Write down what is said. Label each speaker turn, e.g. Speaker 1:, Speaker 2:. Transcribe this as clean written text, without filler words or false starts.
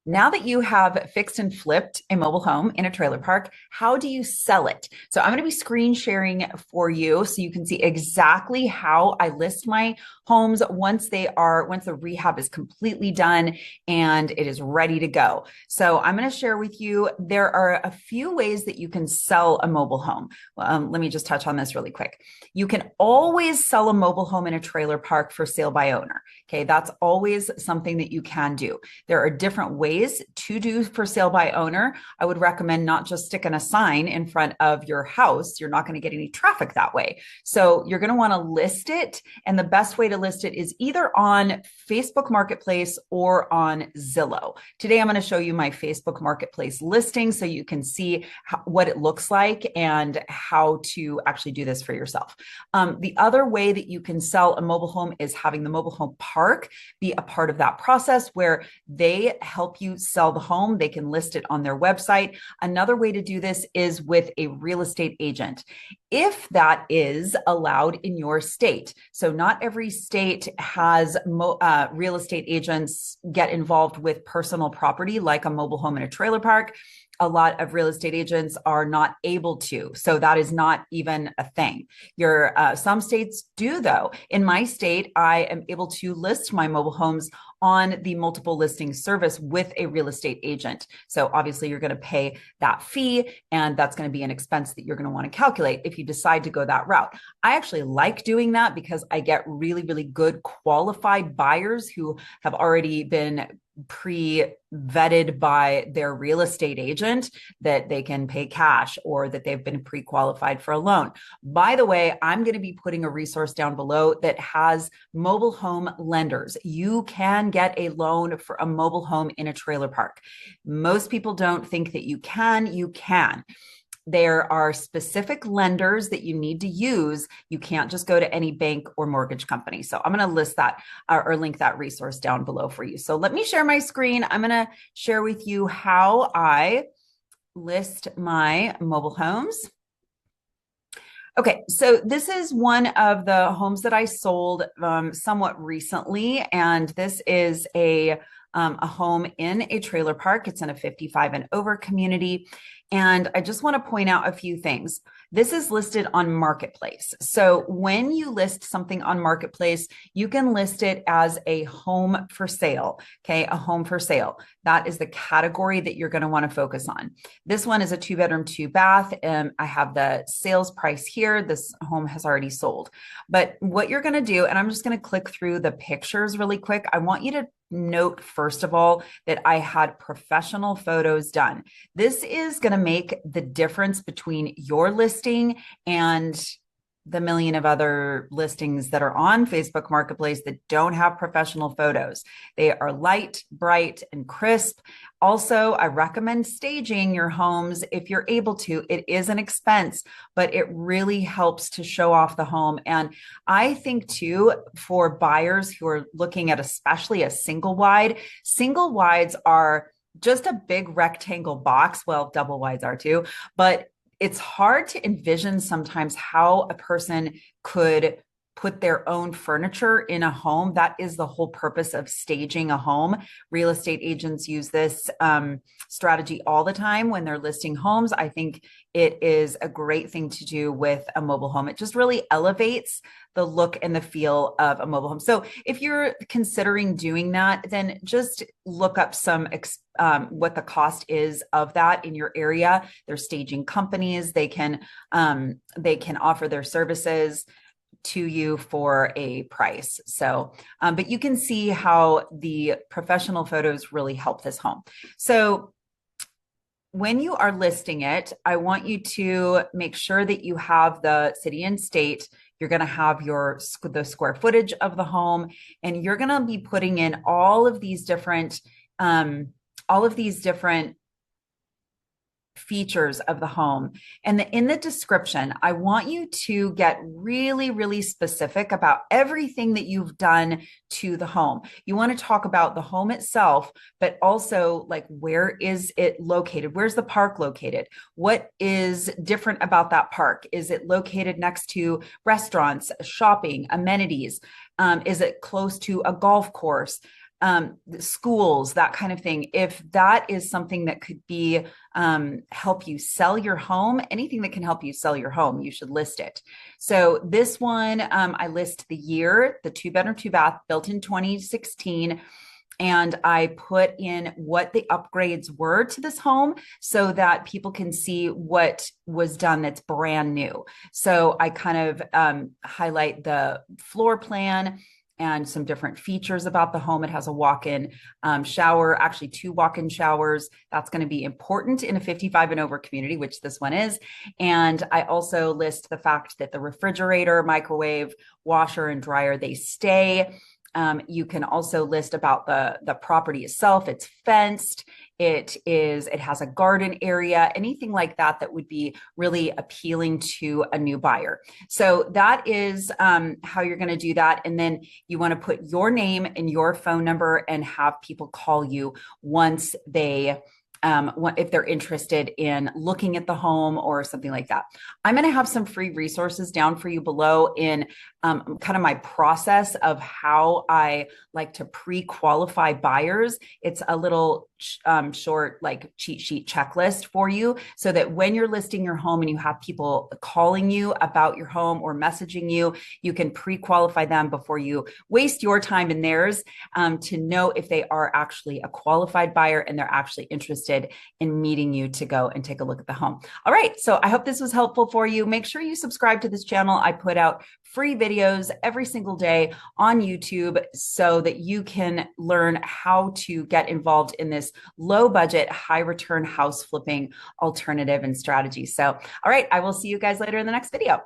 Speaker 1: Now that you have fixed and flipped a mobile home in a trailer park, how do you sell it? So I'm going to be screen sharing for you so you can see exactly how I list my homes once the rehab is completely done and it is ready to go. So I'm going to share with you, there are a few ways that you can sell a mobile home. Let me just touch on this really quick. You can always sell a mobile home in a trailer park for sale by owner. Okay, that's always something that you can do. There are different ways to do for sale by owner. I would recommend not just sticking a sign in front of your house. You're not going to get any traffic that way. So you're going to want to list it. And the best way to list it is either on Facebook Marketplace or on Zillow. Today, I'm going to show you my Facebook Marketplace listing so you can see what it looks like and how to actually do this for yourself. The other way that you can sell a mobile home is having the mobile home park be a part of that process where they help you sell the home. They can list it on their website. Another way to do this is with a real estate agent, if that is allowed in your state. So not every state has real estate agents get involved with personal property like a mobile home in a trailer park. A lot of real estate agents are not able to. So that is not even a thing. Some states do though. In my state, I am able to list my mobile homes on the multiple listing service with a real estate agent. So obviously you're going to pay that fee, and that's going to be an expense that you're going to want to calculate if you decide to go that route. I actually like doing that because I get really, really good qualified buyers who have already been pre-vetted by their real estate agent that they can pay cash or that they've been pre-qualified for a loan. By the way, I'm going to be putting a resource down below that has mobile home lenders. You can get a loan for a mobile home in a trailer park. Most people don't think that you can. You can. There are specific lenders that you need to use. You can't just go to any bank or mortgage company. So I'm going to list that or link that resource down below for you. So let me share my screen. I'm going to share with you how I list my mobile homes. Okay, so this is one of the homes that I sold somewhat recently, and this is a home in a trailer park. It's in a 55 and over community. And I just want to point out a few things. This is listed on Marketplace. So when you list something on Marketplace, you can list it as a home for sale. Okay, a home for sale. That is the category that you're going to want to focus on. This one is a 2-bedroom, 2-bath. I have the sales price here. This home has already sold. But what you're going to do, and I'm just going to click through the pictures really quick. I want you to note, first of all, that I had professional photos done. This is going to make the difference between your listing and the million of other listings that are on Facebook Marketplace that don't have professional photos. They are light, bright, and crisp. Also, I recommend staging your homes if you're able to. It is an expense, but it really helps to show off the home. And I think too, for buyers who are looking at especially a single wides are just a big rectangle box. Well, double wides are too, but it's hard to envision sometimes how a person could put their own furniture in a home. That is the whole purpose of staging a home. Real estate agents use this strategy all the time when they're listing homes. I think it is a great thing to do with a mobile home. It just really elevates the look and the feel of a mobile home. So if you're considering doing that, then just look up what the cost is of that in your area. There's staging companies. They can offer their services to you for a price. So, but you can see how the professional photos really help this home. So when you are listing it, I want you to make sure that you have the city and state. You're going to have the square footage of the home, and you're going to be putting in all of these different features of the home. And in the description, I want you to get really, really specific about everything that you've done to the home. You want to talk about the home itself, but also like, where is it located? Where's the park located? What is different about that park? Is it located next to restaurants, shopping, amenities? Is it close to a golf course? the schools, that kind of thing. If that is something that could be help you sell your home, anything that can help you sell your home, you should list it. So this one, I list the year, the 2 bedroom, 2 bath, built in 2016. And I put in what the upgrades were to this home so that people can see what was done that's brand new. So I kind of highlight the floor plan and some different features about the home. It has a walk-in shower, actually 2 walk-in showers. That's going to be important in a 55 and over community, which this one is. And I also list the fact that the refrigerator, microwave, washer, and dryer, they stay. You can also list about the property itself. It's fenced. It has a garden area, anything like that that would be really appealing to a new buyer. So that is how you're going to do that. And then you want to put your name and your phone number and have people call you once they if they're interested in looking at the home or something like that. I'm going to have some free resources down for you below in kind of my process of how I like to pre-qualify buyers. It's a little short like cheat sheet checklist for you so that when you're listing your home and you have people calling you about your home or messaging you, you can pre-qualify them before you waste your time and theirs to know if they are actually a qualified buyer and they're actually interested in meeting you to go and take a look at the home. All right. So I hope this was helpful for you. Make sure you subscribe to this channel. I put out free videos every single day on YouTube so that you can learn how to get involved in this low budget, high return house flipping alternative and strategy. So, all right, I will see you guys later in the next video.